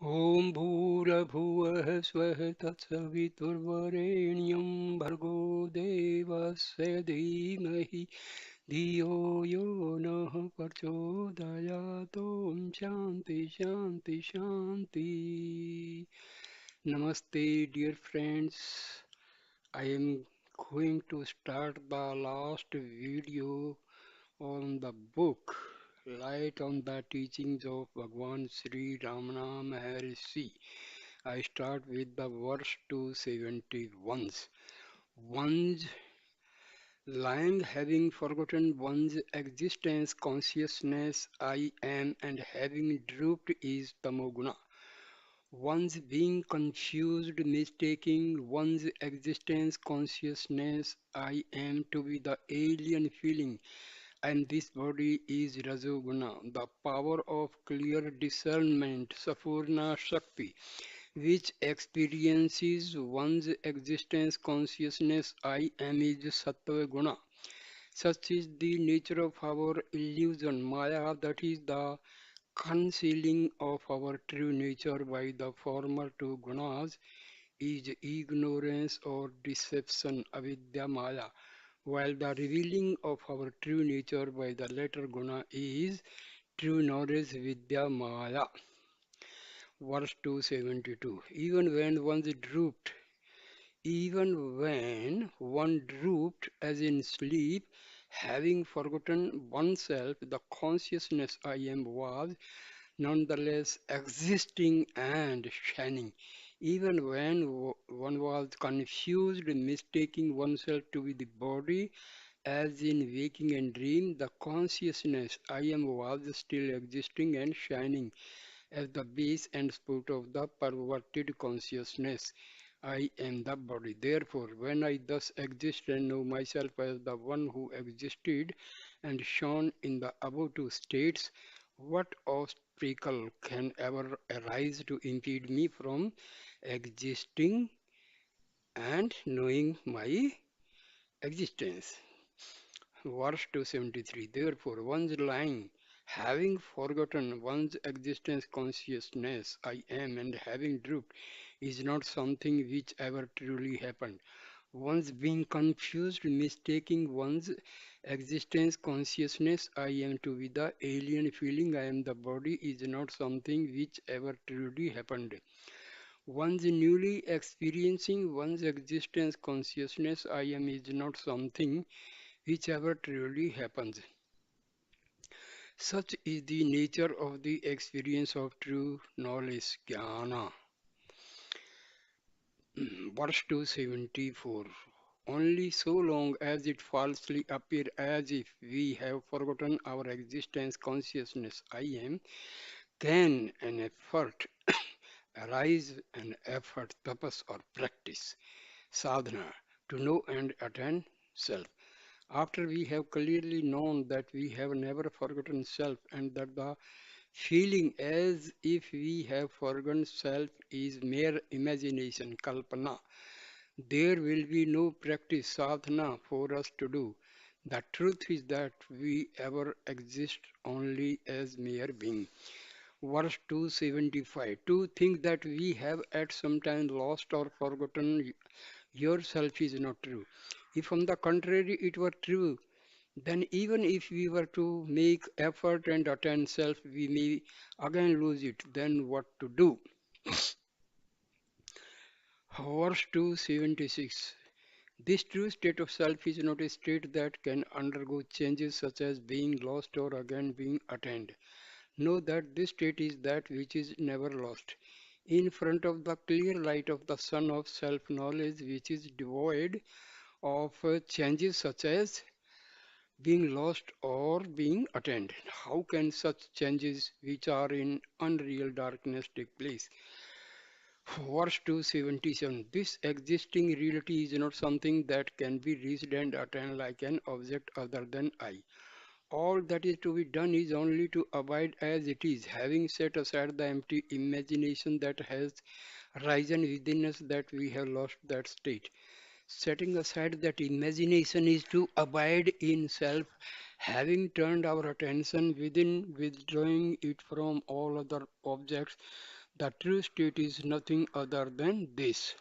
ॐ भूरभुवः स्वः तत्सवितुर्वरेण्यं भर्गो देवस्य धीमहि धियो यो नः प्रचोदयात् ॐ शान्ति शान्ति शान्ति. Namaste, dear friends. I am going to start the last video on the book Light on the Teachings of Bhagwan Sri Ramana Maharishi. I start with the verse 271. One's lying having forgotten one's existence, consciousness, I am, and having drooped is tamoguna. One's being confused, mistaking one's existence, consciousness, I am to be the alien feeling, and this body is Rajoguna, the power of clear discernment, Sapurna Shakti, which experiences one's existence, consciousness, I am is Sattva Guna. Such is the nature of our illusion, Maya, that is the concealing of our true nature by the former two gunas is ignorance or deception, avidya maya, while the revealing of our true nature by the latter guna is true knowledge, vidya maya. Verse 272. Even when one drooped as in sleep, having forgotten oneself, the consciousness I am was nonetheless existing and shining. Even when one was confused, mistaking oneself to be the body, as in waking and dream, the consciousness I am was still existing and shining as the base and spot of the perverted consciousness. I am the body. Therefore, when I thus exist and know myself as the one who existed and shone in the above two states, what obstacle can ever arise to impede me from existing and knowing my existence? Verse 273. Therefore, one's lying, having forgotten one's existence, consciousness, I am, and having drooped, is not something which ever truly happened. One's being confused, mistaking one's existence, consciousness, I am to be the alien feeling, I am the body, is not something which ever truly happened. One's newly experiencing one's existence, consciousness, I am, is not something which ever truly happens. Such is the nature of the experience of true knowledge, jnana. Verse 274. Only so long as it falsely appears as if we have forgotten our existence, consciousness, I am, can an effort arise, an effort, tapas or practice, sadhana, to know and attain self. After we have clearly known that we have never forgotten self and that the feeling as if we have forgotten self is mere imagination, kalpana, there will be no practice sadhana for us to do. The truth is that we ever exist only as mere being. Verse 275. To think that we have at some time lost or forgotten yourself is not true. If on the contrary it were true, then even if we were to make effort and attain self, we may again lose it. Then what to do? Verse 276. This true state of self is not a state that can undergo changes such as being lost or again being attained. Know that this state is that which is never lost. In front of the clear light of the sun of self-knowledge which is devoid of changes such as being lost or being attained. How can such changes which are in unreal darkness take place? Verse 277. This existing reality is not something that can be reached and attained like an object other than I. All that is to be done is only to abide as it is, having set aside the empty imagination that has risen within us that we have lost that state. Setting aside that imagination is to abide in self, having turned our attention within, withdrawing it from all other objects. The true state is nothing other than this.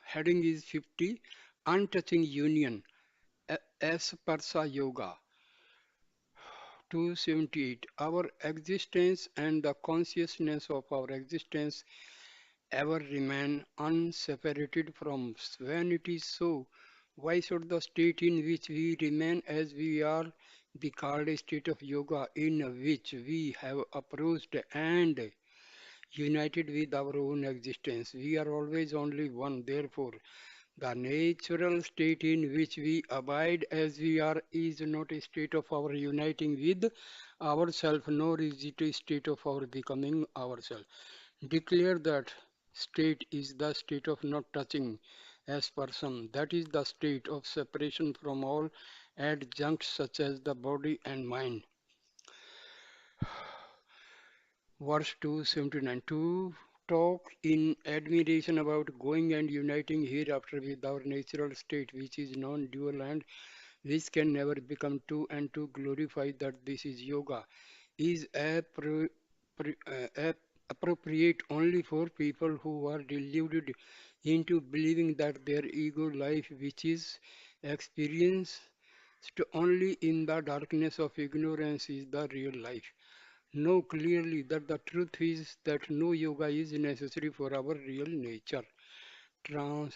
Heading is 50. Untouching Union. Asparsa Yoga. 278. Our existence and the consciousness of our existence ever remain unseparated from us. When it is so, why should the state in which we remain as we are be called a state of yoga in which we have approached and united with our own existence? We are always only one, therefore. The natural state in which we abide as we are is not a state of our uniting with ourselves, nor is it a state of our becoming ourselves. Declare that state is the state of not touching as per some. That is the state of separation from all adjuncts such as the body and mind. Verse 279. To talk in admiration about going and uniting hereafter with our natural state, which is non-dual and which can never become two, and to glorify that this is yoga, is appropriate only for people who are deluded into believing that their ego life, which is experienced only in the darkness of ignorance, is the real life. Know clearly that the truth is that no yoga is necessary for our real nature. Trans.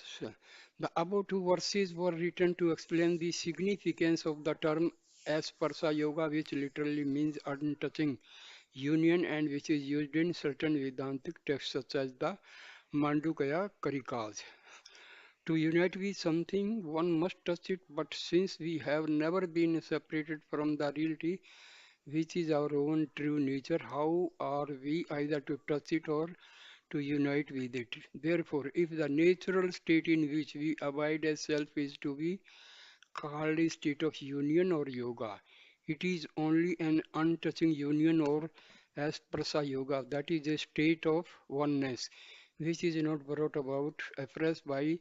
The above two verses were written to explain the significance of the term Asparsa Yoga, which literally means untouching union and which is used in certain Vedantic texts such as the Mandukya Karikas. To unite with something, one must touch it, but since we have never been separated from the reality, which is our own true nature, how are we either to touch it or to unite with it? Therefore, if the natural state in which we abide as self is to be called a state of union or yoga, it is only an untouching union or as prasa yoga, that is a state of oneness, which is not brought about afresh by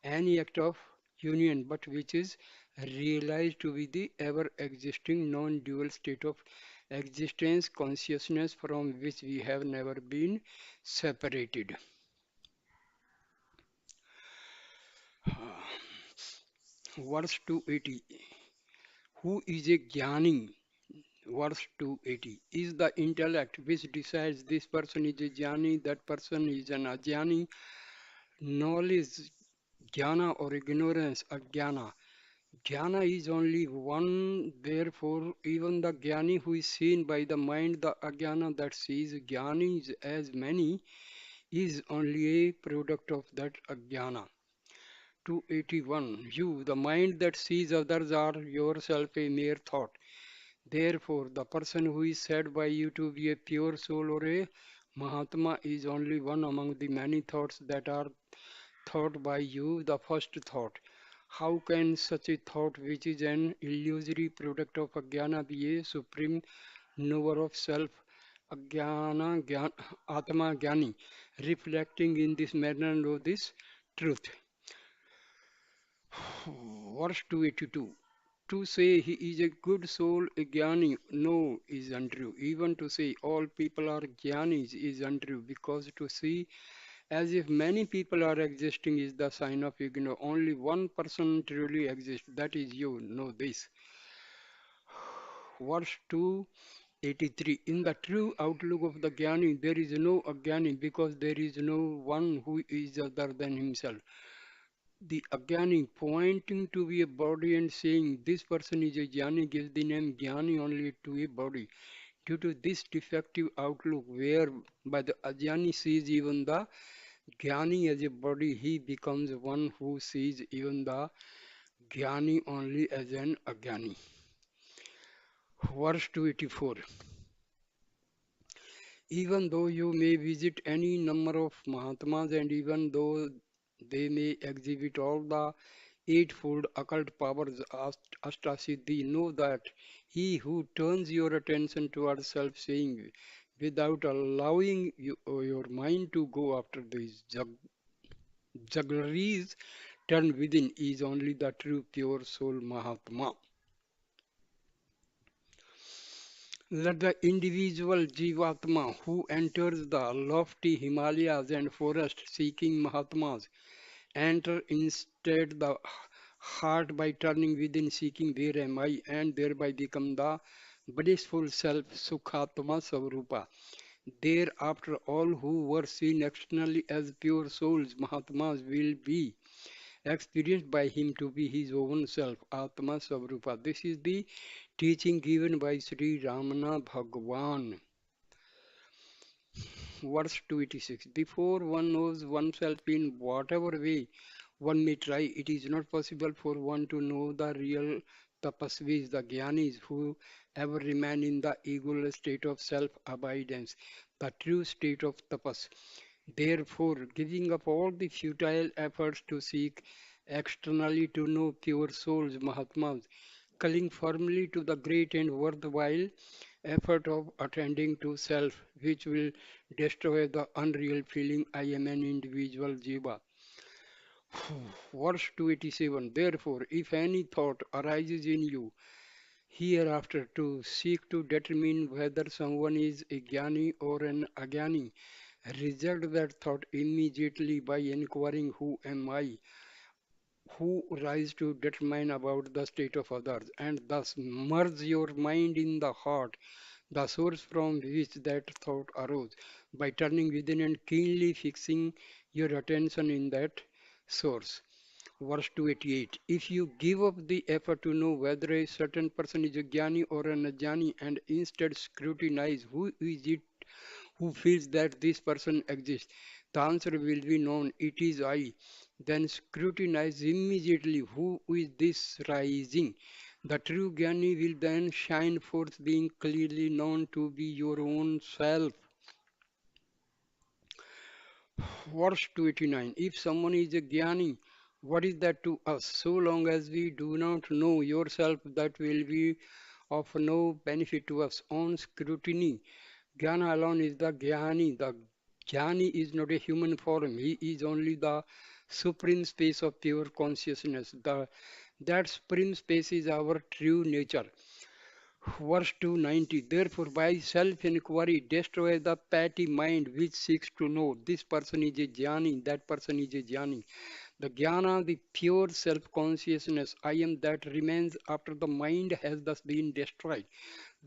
any act of union, but which is realized to be the ever existing non dual state of existence consciousness from which we have never been separated. Verse 280. Who is a jnani? Verse 280 is the intellect which decides this person is a jnani, that person is an ajnani. Knowledge, jnana or ignorance, ajnana. Jnana is only one, therefore, even the jnani who is seen by the mind, the ajnana that sees jnanis as many, is only a product of that ajnana. 281. You, the mind that sees others, are yourself a mere thought. Therefore, the person who is said by you to be a pure soul or a Mahatma is only one among the many thoughts that are thought by you, the first thought. How can such a thought, which is an illusory product of Ajnana, be a supreme knower of self? Atma Jnani, reflecting in this manner know this truth. Verse 282. To say he is a good soul, a jnani, no, is untrue. Even to say all people are jnanis is untrue, because to see as if many people are existing is the sign of ignorance. Only one person truly exists, that is you. Know this. Verse 283. In the true outlook of the jnani, there is no ajnani, because there is no one who is other than himself. The Ajnani pointing to be a body and saying this person is a Jnani gives the name Jnani only to a body. Due to this defective outlook, whereby the Ajnani sees even the Jnani as a body, he becomes one who sees even the Jnani only as an Ajnani. Verse 284. Even though you may visit any number of Mahatmas and even though they may exhibit all the eightfold occult powers, Astasiddhi, know that he who turns your attention towards self, saying, without allowing your mind to go after these juggleries, turn within, is only the true pure soul Mahatma. Let the individual Jivatma who enters the lofty Himalayas and forests seeking Mahatmas enter instead the heart by turning within seeking where am I and thereby become the blissful self Sukhatma Savrupa. Thereafter all who were seen externally as pure souls Mahatmas will be experienced by him to be his own self, Atma Savrupa. This is the teaching given by Sri Ramana Bhagavan. Verse 286. Before one knows oneself in whatever way one may try, it is not possible for one to know the real tapasvis, the jnanis, who ever remain in the egoless state of self-abidance, the true state of tapas. Therefore, giving up all the futile efforts to seek externally to know pure souls, Mahatmas, cling firmly to the great and worthwhile effort of attending to self, which will destroy the unreal feeling I am an individual jiva. Verse 287. Therefore, if any thought arises in you hereafter to seek to determine whether someone is a jnani or an agyani, reject that thought immediately by inquiring who am I, who rise to determine about the state of others, and thus merge your mind in the heart, the source from which that thought arose, by turning within and keenly fixing your attention in that source. Verse 288. If you give up the effort to know whether a certain person is a jnani or an ajnani and instead scrutinize who is it who feels that this person exists, the answer will be known, it is I. Then scrutinize immediately who is this rising. The true Jnani will then shine forth, being clearly known to be your own self. Verse 289. If someone is a Jnani, what is that to us? So long as we do not know yourself, that will be of no benefit to us. On scrutiny, Jnana alone is the Jnani. The Jnani is not a human form. He is only the supreme space of pure consciousness. That supreme space is our true nature. Verse 290. Therefore, by self-inquiry, destroy the petty mind which seeks to know this person is a jnani, that person is a jnani. The jnana, the pure self-consciousness, I am that remains after the mind has thus been destroyed,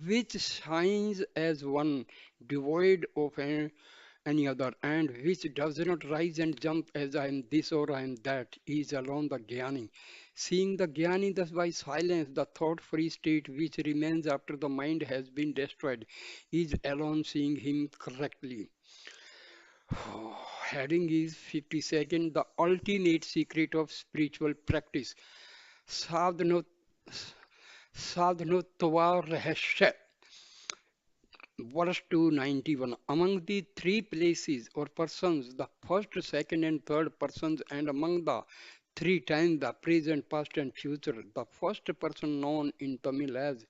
which shines as one devoid of any other, and which does not rise and jump as I am this or I am that, is alone the jnani. Seeing the jnani thus by silence, the thought-free state which remains after the mind has been destroyed, is alone seeing him correctly. Heading is 52nd, the ultimate secret of spiritual practice. Sadhano, Sadhanotva Rahasya. Verse 291. Among the three places or persons, the first, second, and third persons, and among the three times, the present, past, and future, the first person known in Tamil as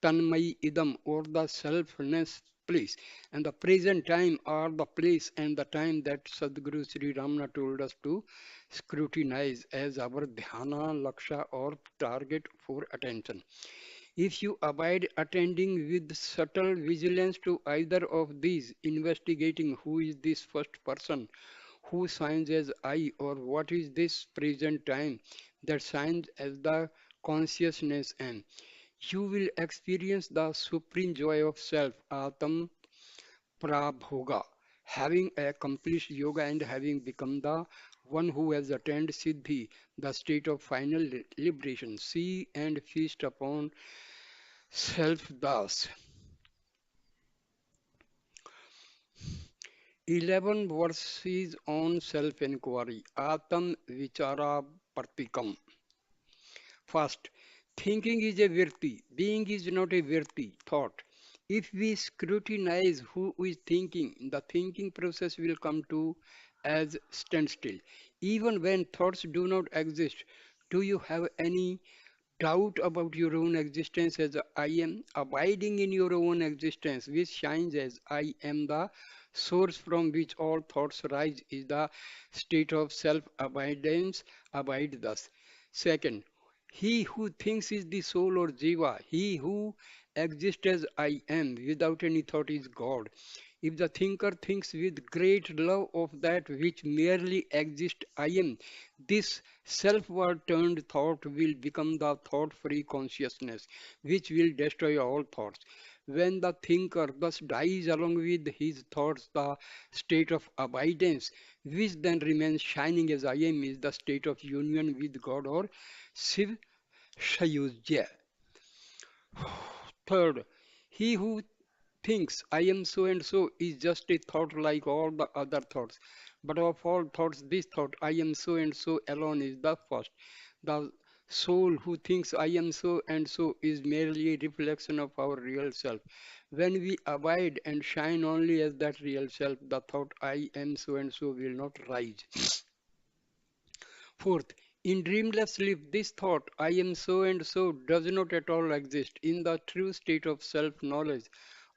Tanmay Idam or the selfness place, and the present time are the place and the time that Sadguru Sri Ramana told us to scrutinize as our dhyana, laksha, or target for attention. If you abide attending with subtle vigilance to either of these, investigating who is this first person, who signs as I, or what is this present time that signs as the consciousness M, you will experience the supreme joy of self, Atam Prabhoga. Having accomplished yoga and having become the one who has attained Siddhi, the state of final liberation, see and feast upon self thus. 11 verses on self inquiry. Atam Vichara Partikam. First, thinking is a virti, being is not a virti, thought. If we scrutinize who is thinking, the thinking process will come to as standstill. Even when thoughts do not exist, do you have any doubt about your own existence as I am? Abiding in your own existence, which shines as I am the source from which all thoughts rise, is the state of self abidance. Abide thus. Second, he who thinks is the soul or jiva, he who exist as I am without any thought is God. If the thinker thinks with great love of that which merely exists I am, this self-word turned thought will become the thought-free consciousness, which will destroy all thoughts. When the thinker thus dies along with his thoughts, the state of abidance, which then remains shining as I am, is the state of union with God or Shiv Shayujya. Third, he who thinks I am so and so is just a thought like all the other thoughts. But of all thoughts, this thought I am so and so alone is the first. The soul who thinks I am so and so is merely a reflection of our real self. When we abide and shine only as that real self, the thought I am so and so will not rise. Fourth, in dreamless sleep, this thought, I am so and so, does not at all exist. In the true state of self knowledge,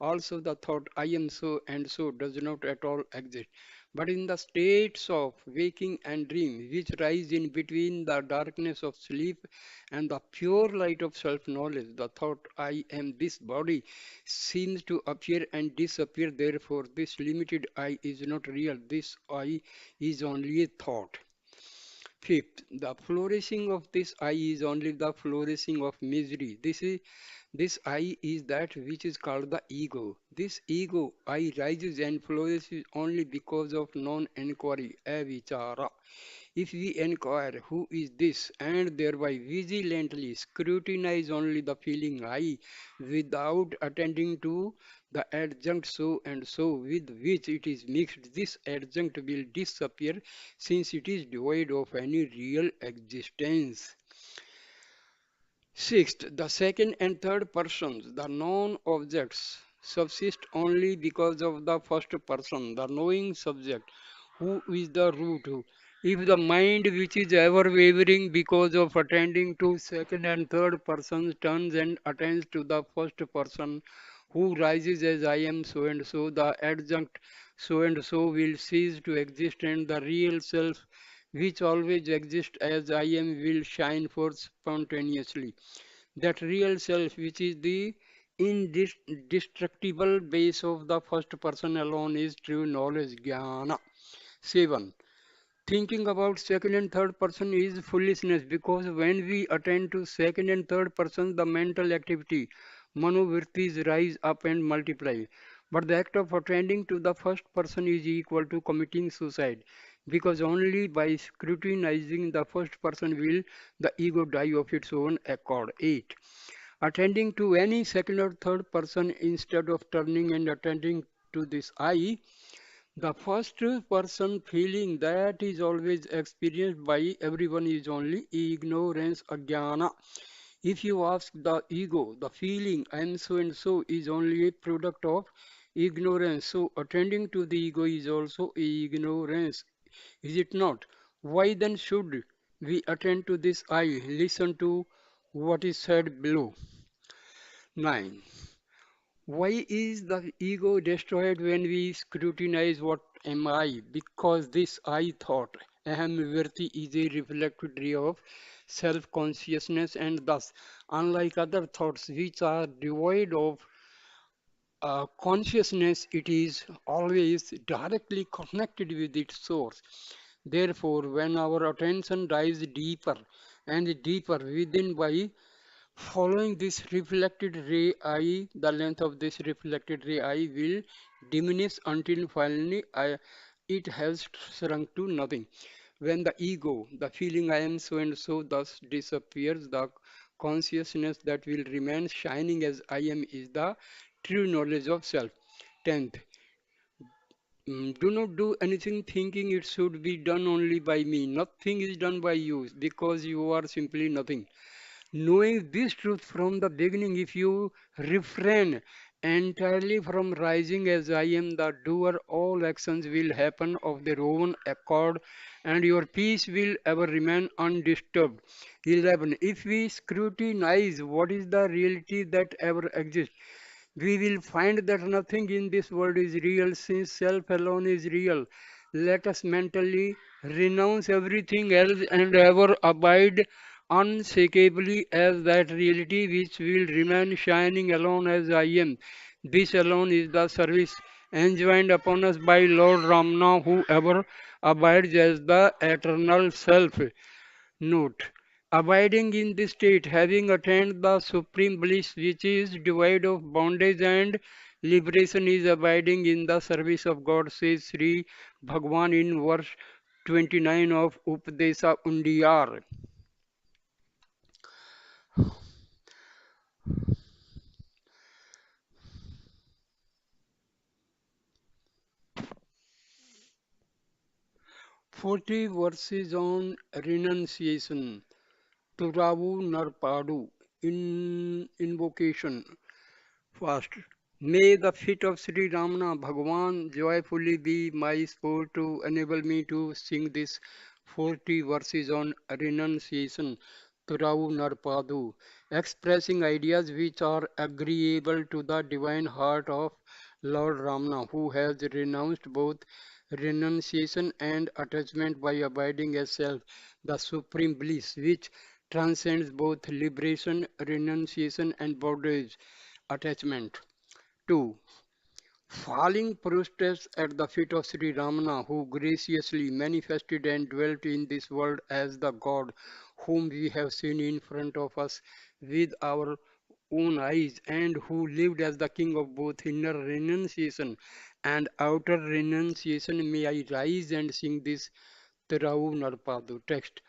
also the thought, I am so and so, does not at all exist. But in the states of waking and dream, which rise in between the darkness of sleep and the pure light of self knowledge, the thought, I am this body, seems to appear and disappear. Therefore, this limited I is not real. This I is only a thought. Fifth, the flourishing of this I is only the flourishing of misery. This I is that which is called the ego. This ego I rises and flourishes only because of non-enquiry, avichara. If we inquire who is this and thereby vigilantly scrutinize only the feeling I without attending to the adjunct so and so with which it is mixed, this adjunct will disappear since it is devoid of any real existence. Sixth, the second and third persons, the known objects, subsist only because of the first person, the knowing subject, who is the root. If the mind which is ever wavering because of attending to second and third persons turns and attains to the first person, who rises as I am so and so, the adjunct so and so will cease to exist and the real self which always exists as I am will shine forth spontaneously. That real self, which is the indestructible base of the first person alone, is true knowledge, jnana. 7. Thinking about second and third person is foolishness because when we attend to second and third person, the mental activity, manovrittis rise up and multiply. But the act of attending to the first person is equal to committing suicide because only by scrutinizing the first person will the ego die of its own accord. 8. Attending to any second or third person instead of turning and attending to this I, the first person feeling that is always experienced by everyone is only ignorance, ajnana. If you ask the ego, the feeling I am so and so is only a product of ignorance. So attending to the ego is also ignorance. Is it not? Why then should we attend to this I? Listen to what is said below. 9. Why is the ego destroyed when we scrutinize what am I? Because this I thought, aham virti, is a reflected ray of self-consciousness and thus, unlike other thoughts which are devoid of consciousness, it is always directly connected with its source. Therefore, when our attention dives deeper and deeper within by following this reflected ray I, the length of this reflected ray I will diminish until finally it has shrunk to nothing. When the ego, the feeling I am so and so thus disappears, the consciousness that will remain shining as I am is the true knowledge of self. 10th, do not do anything thinking it should be done only by me. Nothing is done by you because you are simply nothing. Knowing this truth from the beginning, if you refrain entirely from rising as I am the doer, all actions will happen of their own accord and your peace will ever remain undisturbed. 11. If we scrutinize what is the reality that ever exists, we will find that nothing in this world is real since self alone is real. Let us mentally renounce everything else and ever abide unshakably as that reality which will remain shining alone as I am. This alone is the service enjoined upon us by Lord Ramna, who ever abides as the eternal self. Note: abiding in this state, having attained the supreme bliss which is devoid of bondage and liberation, is abiding in the service of God, says Sri Bhagwan in verse 29 of Upadesa Undiyar. 40 verses on renunciation. Turavu Narpadu in invocation. First, may the feet of Sri Ramana Bhagavan joyfully be my sport to enable me to sing this 40 verses on renunciation, Turavu Narpadu, expressing ideas which are agreeable to the divine heart of Lord Ramana, who has renounced both renunciation and attachment by abiding as self, the supreme bliss which transcends both liberation, renunciation, and bondage attachment. 2. Falling prostrate at the feet of Sri Ramana, who graciously manifested and dwelt in this world as the God whom we have seen in front of us with our own eyes, and who lived as the king of both inner renunciation and outer renunciation, may I rise and sing this Tirau Narpadu text.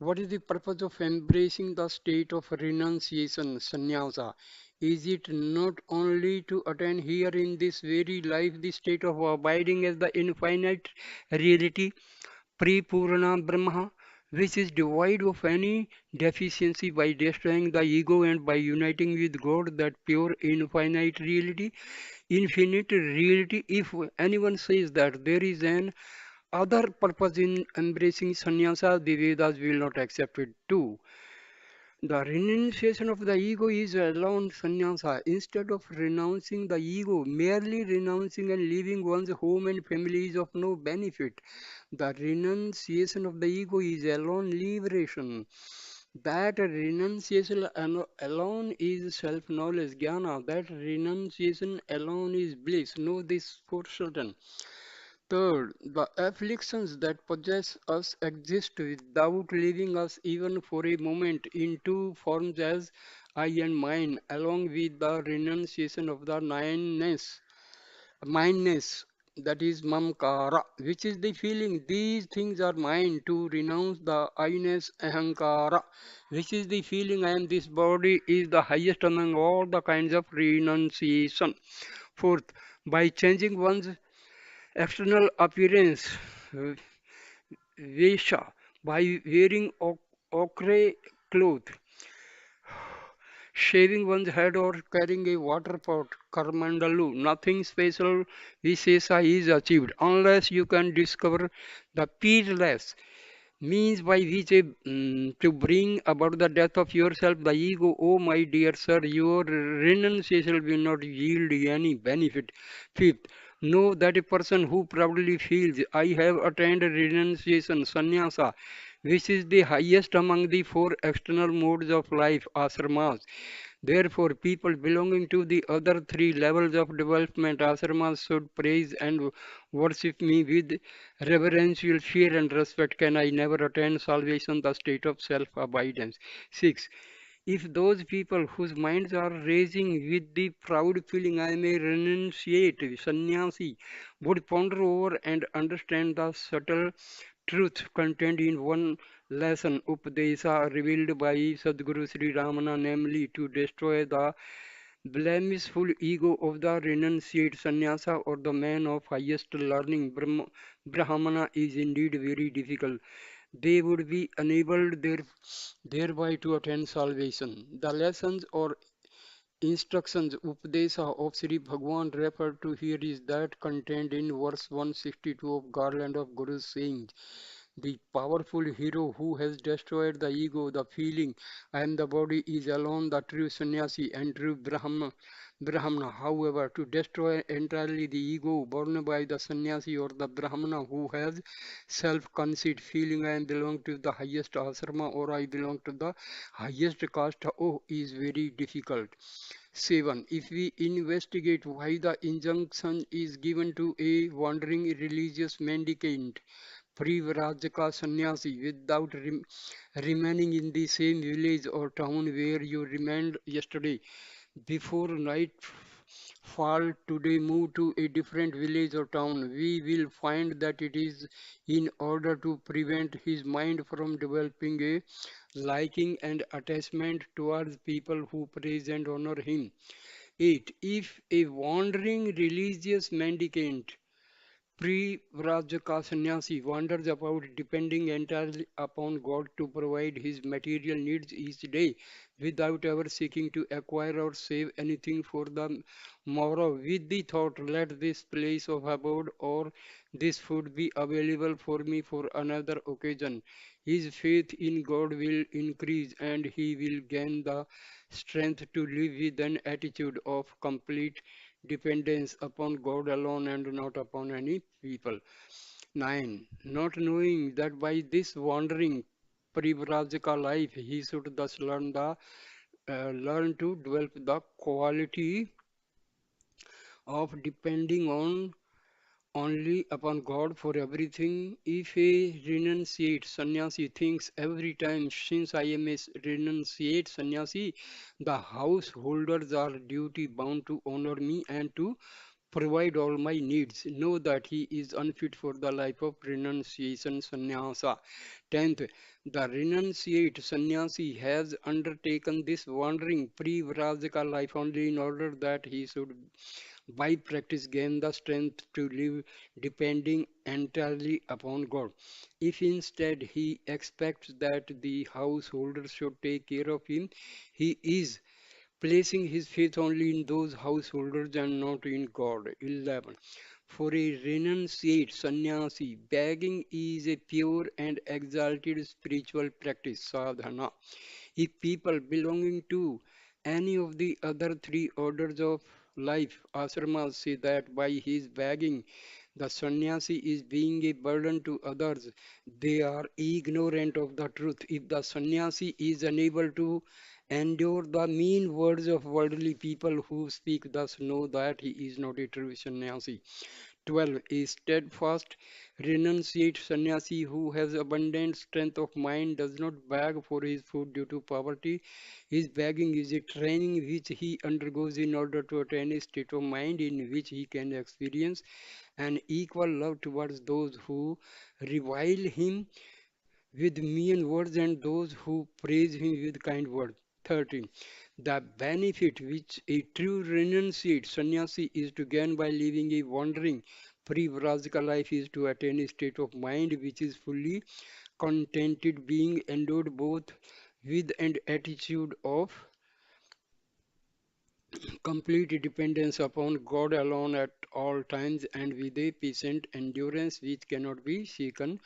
What is the purpose of embracing the state of renunciation, sannyasa? Is it not only to attain here in this very life the state of abiding as the infinite reality, Pripurana Brahma, which is devoid of any deficiency by destroying the ego and by uniting with God, that pure infinite reality, infinite reality? If anyone says that there is an other purpose in embracing sannyasa, the Vedas will not accept it too. The renunciation of the ego is alone sannyasa. Instead of renouncing the ego, merely renouncing and leaving one's home and family is of no benefit. The renunciation of the ego is alone liberation. That renunciation alone is self-knowledge, jnana. That renunciation alone is bliss. Know this for certain. Third, the afflictions that possess us exist without leaving us even for a moment in two forms as I and mine, along with the renunciation of the mindness, that is mamkara, which is the feeling these things are mine, to renounce the I-ness ahankara, which is the feeling I am this body, is the highest among all the kinds of renunciation. Fourth, by changing one's external appearance, uh, Vesha, by wearing ochre cloth, shaving one's head or carrying a water pot, Karmandalu, nothing special Vishesha is achieved unless you can discover the peerless means by which to bring about the death of yourself, the ego. Oh, my dear sir, your renunciation will not yield any benefit. Fifth, know that a person who proudly feels, I have attained renunciation, sannyasa, which is the highest among the four external modes of life, asramas. Therefore, people belonging to the other three levels of development, asramas, should praise and worship me with reverential fear and respect. Can I never attain salvation, the state of self-abidance? 6. If those people whose minds are raising with the proud feeling, I may renunciate, sannyasi, would ponder over and understand the subtle truth contained in one lesson, Upadesa, revealed by Sadguru Sri Ramana, namely to destroy the blamishful ego of the renunciate sannyasa or the man of highest learning, Brahmana, is indeed very difficult. They would be enabled thereby to attain salvation. The lessons or instructions, Upadesa, of Sri Bhagwan referred to here is that contained in verse 162 of Garland of Guru's sayings. The powerful hero who has destroyed the ego, the feeling, I am the body, is alone the true sannyasi and true Brahmana. However, to destroy entirely the ego born by the sannyasi or the Brahmana who has self-conceit, feeling I belong to the highest asrama or I belong to the highest caste, oh, is very difficult. 7. If we investigate why the injunction is given to a wandering religious mendicant, Privrajaka sannyasi, without remaining in the same village or town where you remained yesterday, before nightfall today move to a different village or town, we will find that it is in order to prevent his mind from developing a liking and attachment towards people who praise and honor him. 8. If a wandering religious mendicant Pre-Vrajaka sannyasi wanders about depending entirely upon God to provide his material needs each day without ever seeking to acquire or save anything for the morrow with the thought, let this place of abode or this food be available for me for another occasion. His faith in God will increase and he will gain the strength to live with an attitude of complete dependence upon God alone and not upon any people. 9. Not knowing that by this wandering Parivrajaka life he should thus learn to develop the quality of depending on only upon God for everything. If a renunciate sannyasi thinks every time, since I am a renunciate sannyasi, the householders are duty bound to honor me and to provide all my needs. Know that he is unfit for the life of renunciation sannyasa. 10th, the renunciate sannyasi has undertaken this wandering pre-vrajaka life only in order that he should by practice gain the strength to live depending entirely upon God. If instead he expects that the householder should take care of him, he is placing his faith only in those householders and not in God. 11. For a renunciate sannyasi, begging is a pure and exalted spiritual practice, sadhana. If people belonging to any of the other three orders of life, asramas, say that by his begging, the sannyasi is being a burden to others, they are ignorant of the truth. If the sannyasi is unable to endure the mean words of worldly people who speak, thus know that he is not a true sannyasi. 12. A steadfast, renunciate sannyasi who has abundant strength of mind does not beg for his food due to poverty. His begging is a training which he undergoes in order to attain a state of mind in which he can experience an equal love towards those who revile him with mean words and those who praise him with kind words. 13. The benefit which a true renunciate sannyasi is to gain by living a wandering pre-vrajika life is to attain a state of mind which is fully contented, being endowed both with an attitude of complete dependence upon God alone at all times and with a patient endurance which cannot be shaken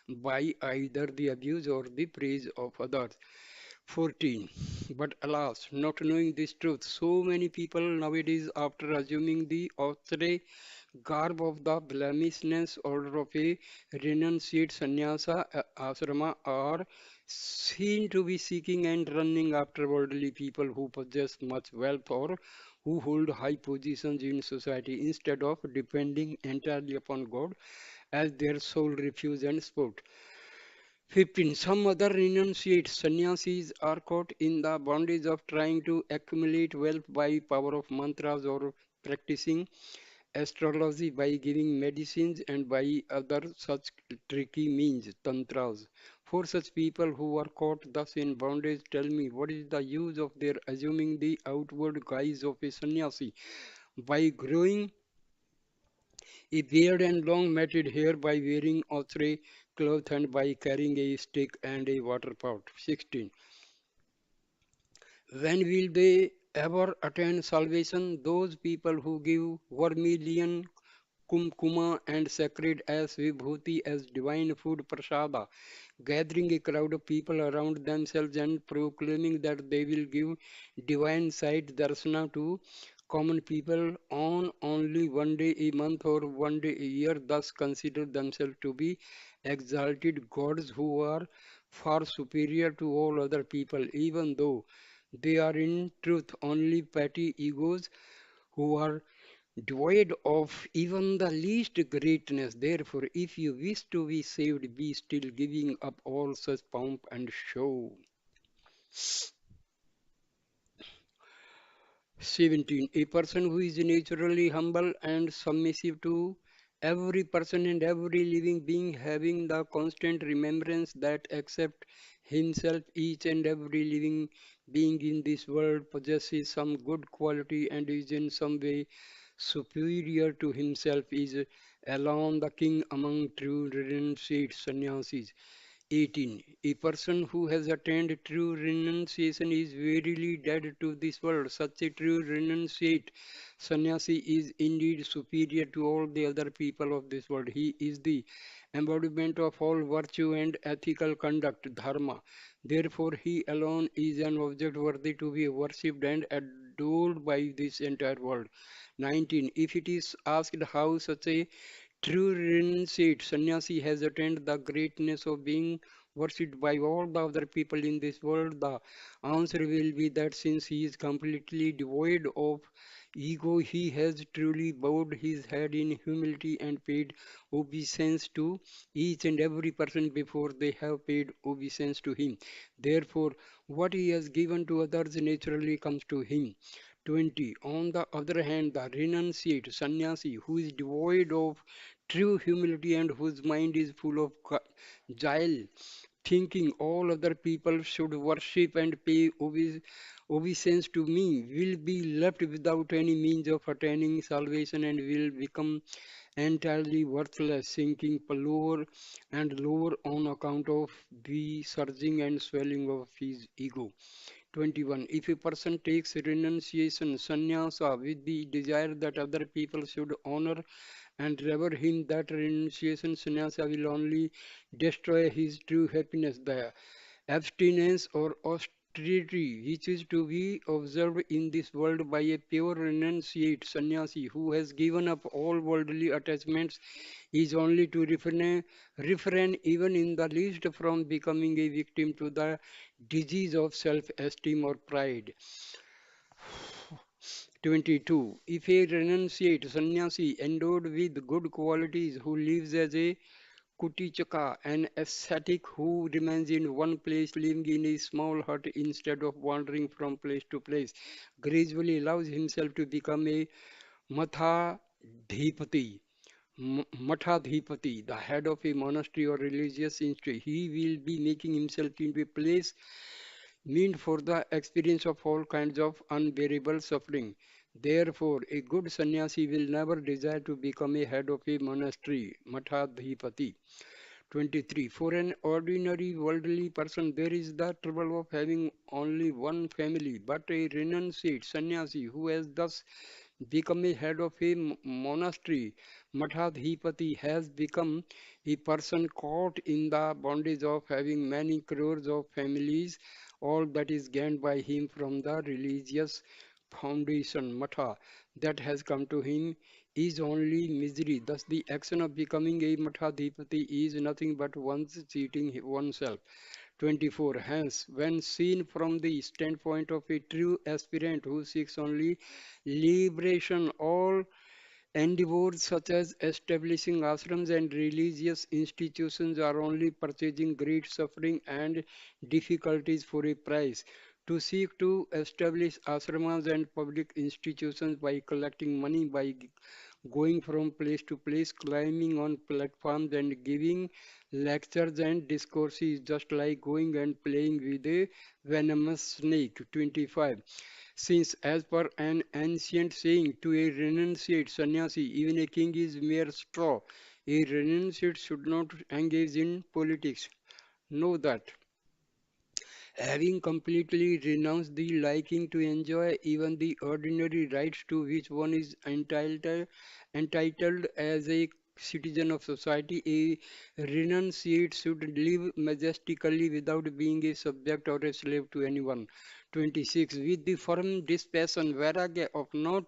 by either the abuse or the praise of others. 14. But alas, not knowing this truth, so many people nowadays, after assuming the austere garb of the blemishless order of a renunciate sannyasa asrama, are seen to be seeking and running after worldly people who possess much wealth or who hold high positions in society instead of depending entirely upon God as their sole refuge and support. 15. Some other renunciate sannyasis are caught in the bondage of trying to accumulate wealth by power of mantras or practicing astrology by giving medicines and by other such tricky means, tantras. For such people who are caught thus in bondage, tell me what is the use of their assuming the outward guise of a sannyasi by growing a beard and long matted hair, by wearing austere clothes and by carrying a stick and a water pot. 16. When will they ever attain salvation? Those people who give vermilion kumkuma and sacred as vibhuti as divine food prasada, gathering a crowd of people around themselves and proclaiming that they will give divine sight darsana to Common people on only one day a month or one day a year thus consider themselves to be exalted gods who are far superior to all other people, even though they are in truth only petty egos who are devoid of even the least greatness. Therefore, if you wish to be saved, be still, giving up all such pomp and show. 17. A person who is naturally humble and submissive to every person and every living being, having the constant remembrance that except himself, each and every living being in this world possesses some good quality and is in some way superior to himself, is alone the king among true renunciate sannyasis. 18. A person who has attained true renunciation is verily dead to this world. Such a true renunciate sannyasi is indeed superior to all the other people of this world. He is the embodiment of all virtue and ethical conduct, dharma. Therefore, he alone is an object worthy to be worshipped and adored by this entire world. 19. If it is asked how such a true renunciate sannyasi has attained the greatness of being worshipped by all the other people in this world, the answer will be that since he is completely devoid of ego, he has truly bowed his head in humility and paid obeisance to each and every person before they have paid obeisance to him. Therefore, what he has given to others naturally comes to him. 20. On the other hand, the renunciate sannyasi who is devoid of true humility and whose mind is full of guile, thinking all other people should worship and pay obeisance to me, will be left without any means of attaining salvation and will become entirely worthless, sinking lower and lower on account of the surging and swelling of his ego. 21. If a person takes renunciation, sannyasa, with the desire that other people should honor and revere him, that renunciation sannyasa will only destroy his true happiness. The abstinence or austerity which is to be observed in this world by a pure renunciate sannyasi who has given up all worldly attachments is only to refrain even in the least from becoming a victim to the disease of self-esteem or pride. 22. If a renunciate sannyasi endowed with good qualities who lives as a Kutichaka, an ascetic who remains in one place, living in a small hut instead of wandering from place to place, gradually allows himself to become a Mathadhipati. Mathadhipati, the head of a monastery or religious institute. He will be making himself into a place meant for the experience of all kinds of unbearable suffering. Therefore, a good sannyasi will never desire to become a head of a monastery, Mathadhipati. 23. For an ordinary worldly person, there is the trouble of having only one family, but a renunciate sannyasi who has thus become a head of a monastery, Mathadhipati, has become a person caught in the bondage of having many crores of families. All that is gained by him from the religious foundation, Matha, that has come to him is only misery. Thus, the action of becoming a Mathadhipati is nothing but one's cheating oneself. 24. Hence, when seen from the standpoint of a true aspirant who seeks only liberation, all endeavors such as establishing ashrams and religious institutions are only purchasing great suffering and difficulties for a price. To seek to establish ashramas and public institutions by collecting money, by going from place to place, climbing on platforms and giving lectures and discourses, just like going and playing with a venomous snake. 25. Since, as per an ancient saying, to a renunciate sannyasi, even a king is mere straw, a renunciate should not engage in politics. Know that. Having completely renounced the liking to enjoy even the ordinary rights to which one is entitled as a citizen of society. A renunciate should live majestically without being a subject or a slave to anyone. 26. With the firm dispassion, vairagya of not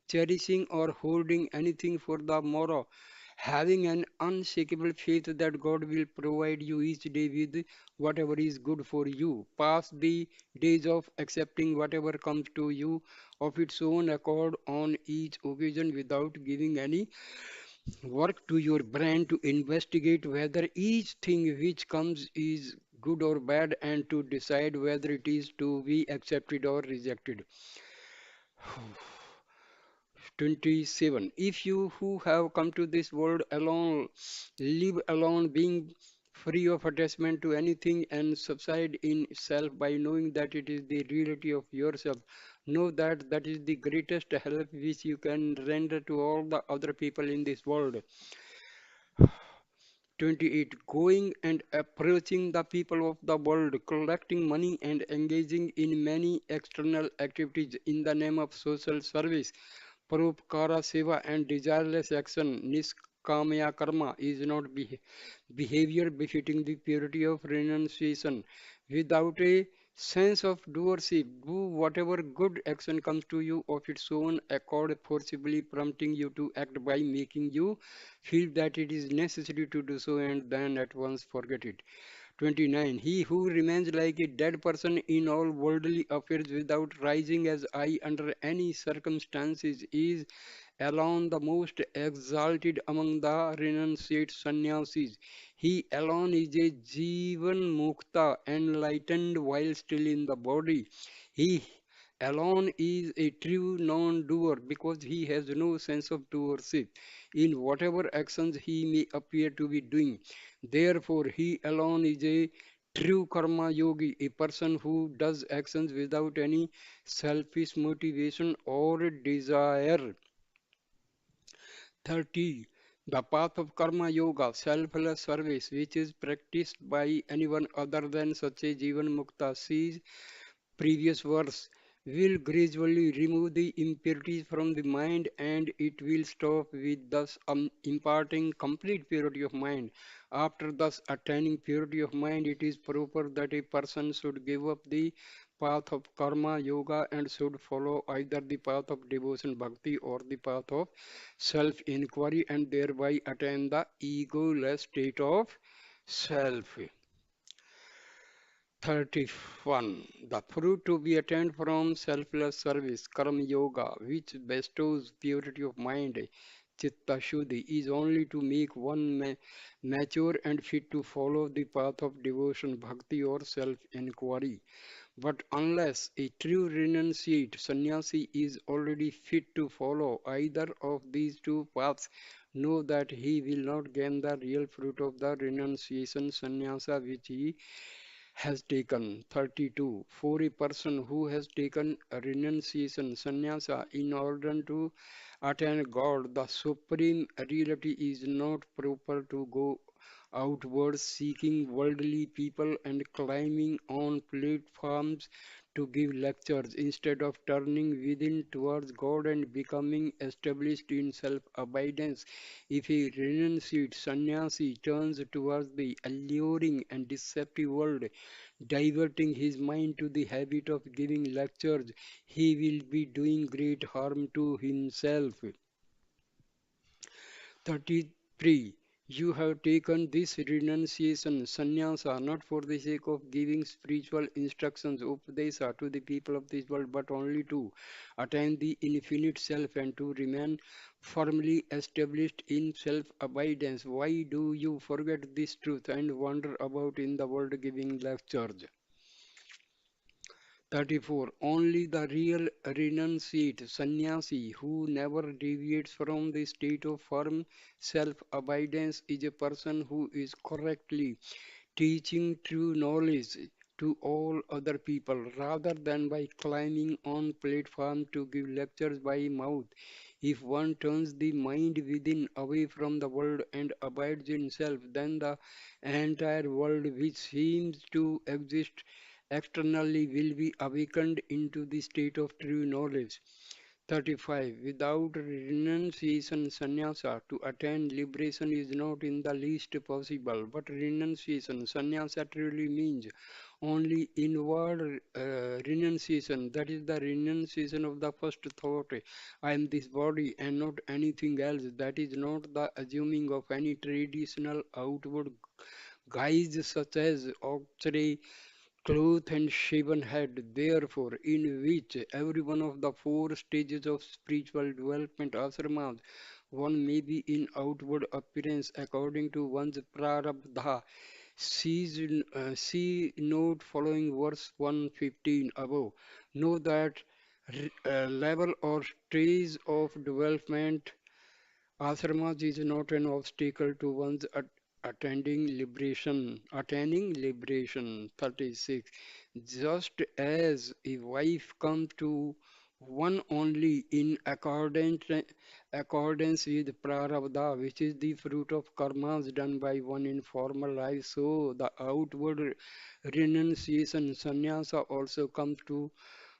cherishing or hoarding anything for the morrow, having an unshakable faith that God will provide you each day with whatever is good for you. Pass the days of accepting whatever comes to you of its own accord on each occasion without giving any work to your brain to investigate whether each thing which comes is good or bad and to decide whether it is to be accepted or rejected. 27. If you who have come to this world alone live alone, being free of attachment to anything and subside in self by knowing that it is the reality of yourself, know that that is the greatest help which you can render to all the other people in this world. 28. Going and approaching the people of the world, collecting money and engaging in many external activities in the name of social service, paropkara seva and desireless action, niskamaya karma, is not behavior befitting the purity of renunciation. Without a sense of doership, do whatever good action comes to you of its own accord, forcibly prompting you to act by making you feel that it is necessary to do so and then at once forget it. 29. He who remains like a dead person in all worldly affairs without rising as I under any circumstances is alone the most exalted among the renunciate sannyasis. He alone is a Jivan Mukta, enlightened while still in the body. He alone is a true non-doer because he has no sense of doership in whatever actions he may appear to be doing. Therefore, he alone is a true karma yogi, a person who does actions without any selfish motivation or desire. 30. The path of karma yoga, selfless service, which is practiced by anyone other than such a Jivan Mukta, sees previous verse, will gradually remove the impurities from the mind and it will stop with thus imparting complete purity of mind. After thus attaining purity of mind, it is proper that a person should give up the path of karma yoga and should follow either the path of devotion bhakti or the path of self inquiry and thereby attain the egoless state of self. 31. The fruit to be attained from selfless service, karma yoga, which bestows purity of mind, chitta shuddhi, is only to make one mature and fit to follow the path of devotion, bhakti or self-inquiry. But unless a true renunciate sannyasi is already fit to follow either of these two paths, know that he will not gain the real fruit of the renunciation sannyasa which he has taken. 32. For a person who has taken a renunciation sannyasa in order to attain God, the supreme reality is not proper to go outwards seeking worldly people and climbing on platforms to give lectures instead of turning within towards God and becoming established in self-abidance. If a renunciate sannyasi turns towards the alluring and deceptive world, diverting his mind to the habit of giving lectures, he will be doing great harm to himself. 33. You have taken this renunciation, sannyasa, not for the sake of giving spiritual instructions, upadesa, to the people of this world, but only to attain the infinite self and to remain firmly established in self-abidance. Why do you forget this truth and wander about in the world giving lectures? 34. Only the real renunciate sannyasi who never deviates from the state of firm self-abidance is a person who is correctly teaching true knowledge to all other people rather than by climbing on platform to give lectures by mouth. If one turns the mind within away from the world and abides in self, then the entire world which seems to exist externally will be awakened into the state of true knowledge. 35. Without renunciation, sannyasa, to attain liberation is not in the least possible. But renunciation, sannyasa truly means only inward renunciation. That is the renunciation of the first thought. I am this body and not anything else. That is not the assuming of any traditional outward guise such as auxiliary cloth and shaven head, therefore, in which every one of the four stages of spiritual development asramas, one may be in outward appearance according to one's prarabdha. See note following verse 115 above. Know that level or stage of development Ashramas is not an obstacle to one's attending liberation. Attaining liberation. 36. Just as a wife comes to one only in accordance with prarabdha, which is the fruit of karmas done by one in former life, so the outward renunciation sannyasa also comes to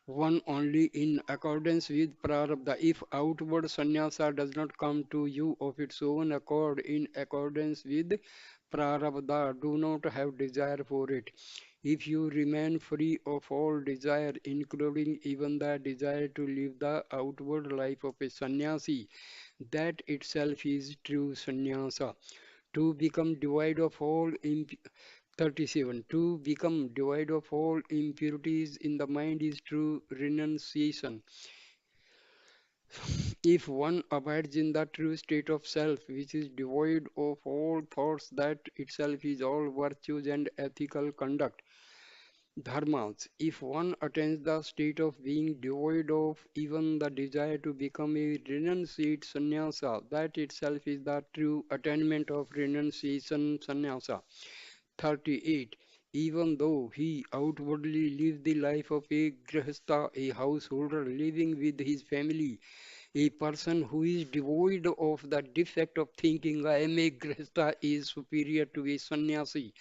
one only in accordance with prarabdha. If outward sannyasa does not come to you of its own accord in accordance with prarabdha, do not have desire for it. If you remain free of all desire, including even the desire to live the outward life of a sannyasi, that itself is true sannyasa. To become devoid of all 37. To become devoid of all impurities in the mind is true renunciation. If one abides in the true state of self, which is devoid of all thoughts, that itself is all virtues and ethical conduct, dharmas. If one attains the state of being devoid of even the desire to become a renunciate sannyasa, that itself is the true attainment of renunciation sannyasa. 38. Even though he outwardly lives the life of a grihastha, a householder living with his family, a person who is devoid of the defect of thinking I am a grihastha is superior to a sannyasi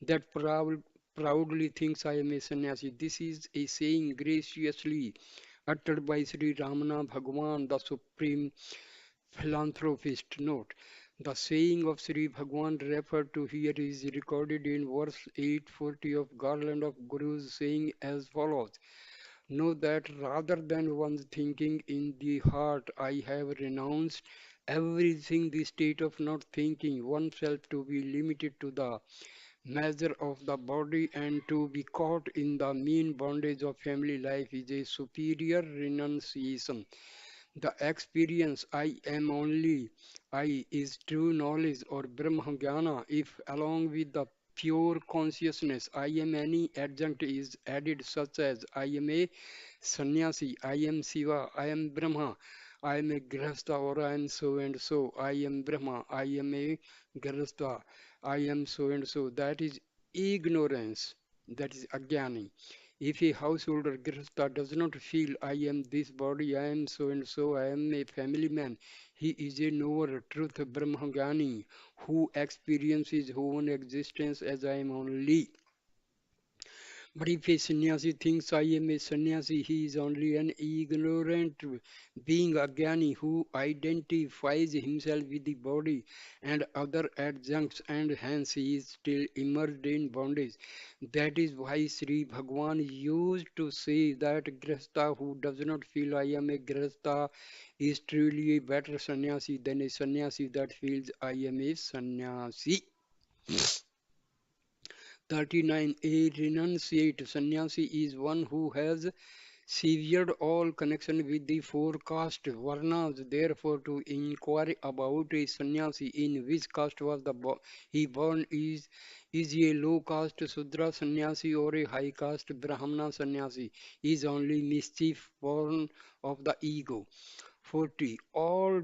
that proudly thinks I am a sannyasi. This is a saying graciously uttered by Sri Ramana Bhagavan, the supreme philanthropist. Note, the saying of Sri Bhagwan referred to here is recorded in verse 840 of Garland of Gurus, saying as follows: know that rather than one's thinking in the heart, I have renounced everything, the state of not thinking oneself to be limited to the measure of the body and to be caught in the mean bondage of family life is a superior renunciation. The experience I am only I is true knowledge or Brahmajnana if along with the pure consciousness I am any adjunct is added such as I am a sannyasi, I am Shiva, I am Brahma, I am a Grihastha or I am so and so, I am Brahma, I am a Grihastha, I am so and so. That is ignorance, that is Ajnani. If a householder Grihastha does not feel I am this body, I am so and so, I am a family man, he is a knower, truth Brahmajnani, who experiences his own existence as I am only. But if a sannyasi thinks I am a sannyasi, he is only an ignorant being, Ajnani, who identifies himself with the body and other adjuncts, and hence he is still immersed in bondage. That is why Sri Bhagwan used to say that Grihastha who does not feel I am a Grihastha is truly a better sannyasi than a sannyasi that feels I am a sannyasi. 39. A renunciate sannyasi is one who has severed all connection with the four caste varnas. Therefore, to inquire about a sannyasi in which caste was he born is he a low caste Sudra sannyasi or a high caste Brahmana sannyasi is only mischief born of the ego. 40. All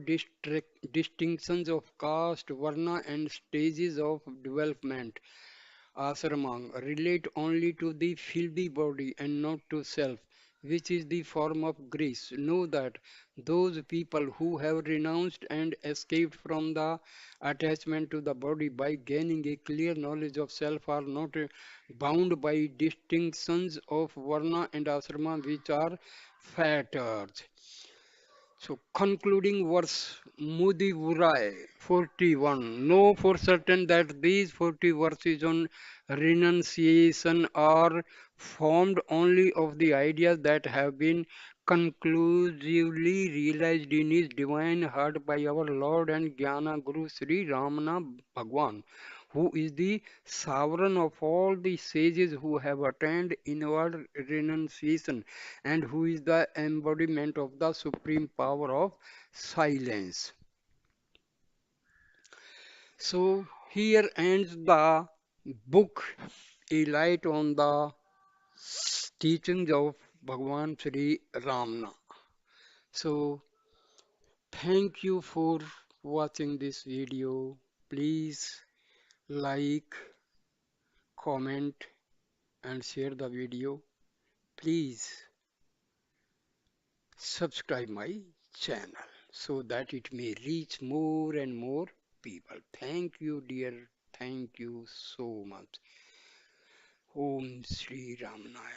distinctions of caste, varna and stages of development Asramang relate only to the filthy body and not to self, which is the form of grace. Know that those people who have renounced and escaped from the attachment to the body by gaining a clear knowledge of self are not bound by distinctions of varna and asrama which are fetters. So concluding verse Mudivurai 41. Know for certain that these 40 verses on renunciation are formed only of the ideas that have been conclusively realized in His divine heart by our Lord and Jnana Guru Sri Ramana Bhagwan, who is the sovereign of all the sages who have attained inward renunciation and who is the embodiment of the supreme power of silence. So here ends the book, A Light on the Teachings of Bhagwan Sri Ramana. So thank you for watching this video. Please like, comment and share the video. Please subscribe my channel so that it may reach more and more people. Thank you, dear. Thank you so much. Om Sri Ramanaya.